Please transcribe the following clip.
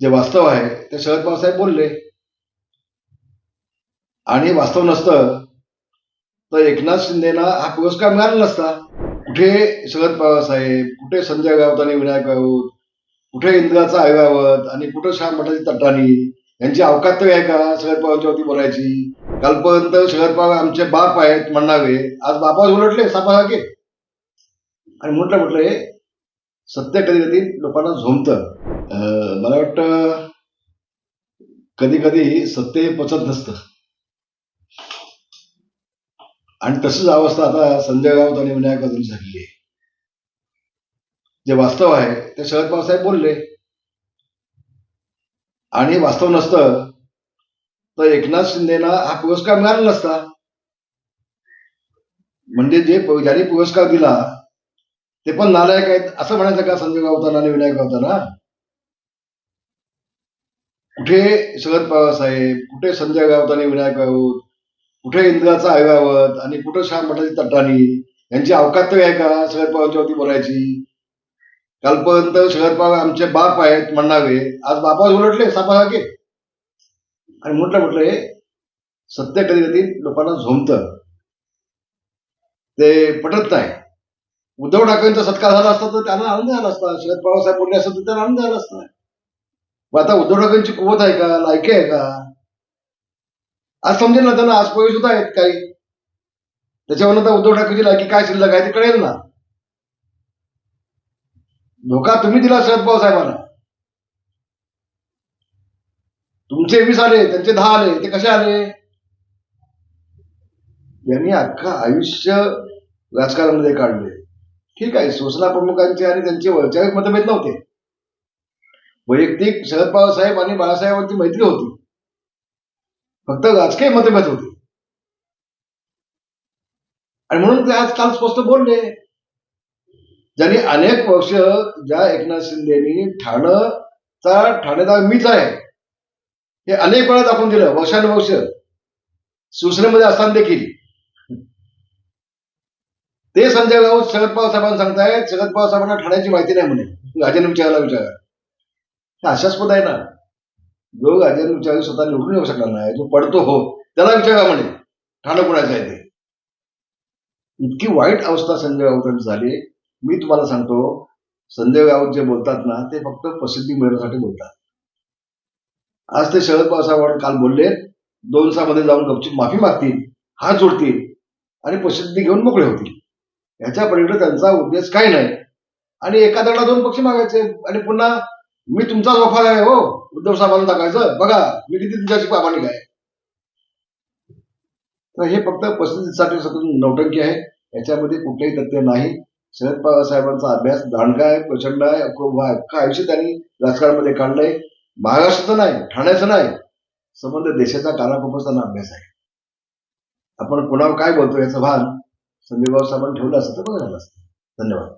जे वास्तव आहे ते शरद पवार साहेब बोलले, आणि वास्तव नसतं तर एकनाथ शिंदेना हा पुरस्कार मिळाला नसता. कुठे शरद पवार साहेब, कुठे संजय राऊत आणि विनायक राऊत, कुठे इंदिराचा ऐरावत आणि कुठे श्याम मठाची तटाणी, यांची अवकात तर आहे का शरद पवारांच्यावरती बोलायची? कालपर्यंत शरद पवार आमचे बाप आहेत म्हणणारे आज बापावर उलटले सापासारखे. आणि म्हटलं हे सत्य कधी कधी लोकांना झोंबतं. मला वाटतं कधी कधी सत्य हे पचत नसतं, आणि तशीच अवस्था आता संजय राऊत आणि विनायक राऊतांची झालेली आहे. जे वास्तव आहे ते शरद पवार साहेब बोलले, आणि वास्तव नसतं तर एकनाथ शिंदेना हा पुरस्कार मिळाला नसता. म्हणजे ज्यांनी पुरस्कार दिला ते पण नालायक आहेत असं म्हणायचं का संजय राऊतांना आणि विनायक राऊतांना? कुठे शरद पवार साहेब, कुठे संजय राऊत आणि विनायक राऊत, कुठे इंदिराचा ऐरावत आणि कुठे श्याम मठाची तटाणी, यांची अवकात तर आहे का शरद पवारांच्यावरती बोलायची? कालपर्यंत शरद पवार आमचे बाप आहेत म्हणणारे आज बापावर उलटले सापासारखे. आणि म्हटलं हे सत्य कधी कधी लोकांना झोंबतं, ते पटत नाही. उद्धव ठाकरेंचा सत्कार झाला असता तर त्यांना आनंद झाला असता, शरद पवार साहेब बोलले असतं तर त्यांना आनंद झाला असता. मग आता उद्धव ठाकरेंची कुवत आहे का, लायकी आहे का? आज समजेल ना त्यांना, आज पोहे सुद्धा आहेत काही, त्याच्यावर आता उद्धव ठाकरेची लायकी काय शिल्लक आहे ते कळेल ना. धोका तुम्ही दिला शरद पवार साहेबांना. तुमचे 20 आले, त्यांचे 10 आले, ते कसे आले? यांनी अख्खा आयुष्य राजकारणामध्ये काढले. ठीक आहे, शिवसेना प्रमुखांचे आणि त्यांचे वैचारिक मतभेद नव्हते, वैयक्तिक शरद पवार साहेब आणि बाळासाहेबांची मैत्री होती, फक्त राजकीय मतभेद होते. आणि म्हणून ते आज काल स्पष्ट बोलले. ज्यांनी अनेक वर्ष, ज्या एकनाथ शिंदेनी ठाणेदार मीच आहे हे अनेक वेळा दाखवून दिलं, वर्षानुवर्ष शिवसेनेमध्ये असताना देखील. ते संजय राऊत शरद पवार साहेबांना सांगतायत शरद पवार साहेबांना ठाण्याची माहिती नाही म्हणे, राजेंद्र विचारायला विचारा. हे आशास्पद आहे ना. जो राजेंद्र विचारी स्वतः निवडून येऊ शकणार नाही, जो पडतो हो त्याला विचारा म्हणे ठाणं कुणाचं आहे ते. इतकी वाईट अवस्था संजय राऊतांची झाली. मी तुम्हाला सांगतो, संजय राऊत जे बोलतात ना ते फक्त प्रसिद्धी मिळवण्यासाठी बोलतात. आज ते शरद पवार साहेबांना काल बोलले, 2 दिवसामध्ये जाऊन गपचूप माफी मागतील, हात जोडतील आणि प्रसिद्धी घेऊन मोकळे होतील. ह्याच्या पलीकडे त्यांचा उद्देश काही नाही. आणि एका दगडा 2 पक्षी मागायचे आणि पुन्हा मी तुमचाच वफादार आहे हो उद्धव साहेबांना टाकायचं, बघा मी किती तुमच्याशी प्रामाणिक आहे. तर हे फक्त प्रसिद्धीसाठी सतत नौटंकी आहे, याच्यामध्ये कुठलेही तथ्य नाही. शरद पवार साहेबांचा अभ्यास दांडगा आहे, प्रचंड आहे. अख्खं आयुष्य त्यांनी राजकारणामध्ये काढलंय. महाराष्ट्राचं नाही, ठाण्याचं नाही, संबंध देशाचा कानाकोपरचा त्यांना अभ्यास आहे. आपण कोणावर काय बोलतो याचं भान संजय राऊत साहेबांनी ठेवलं असतं तर बरं झालं असतं. धन्यवाद.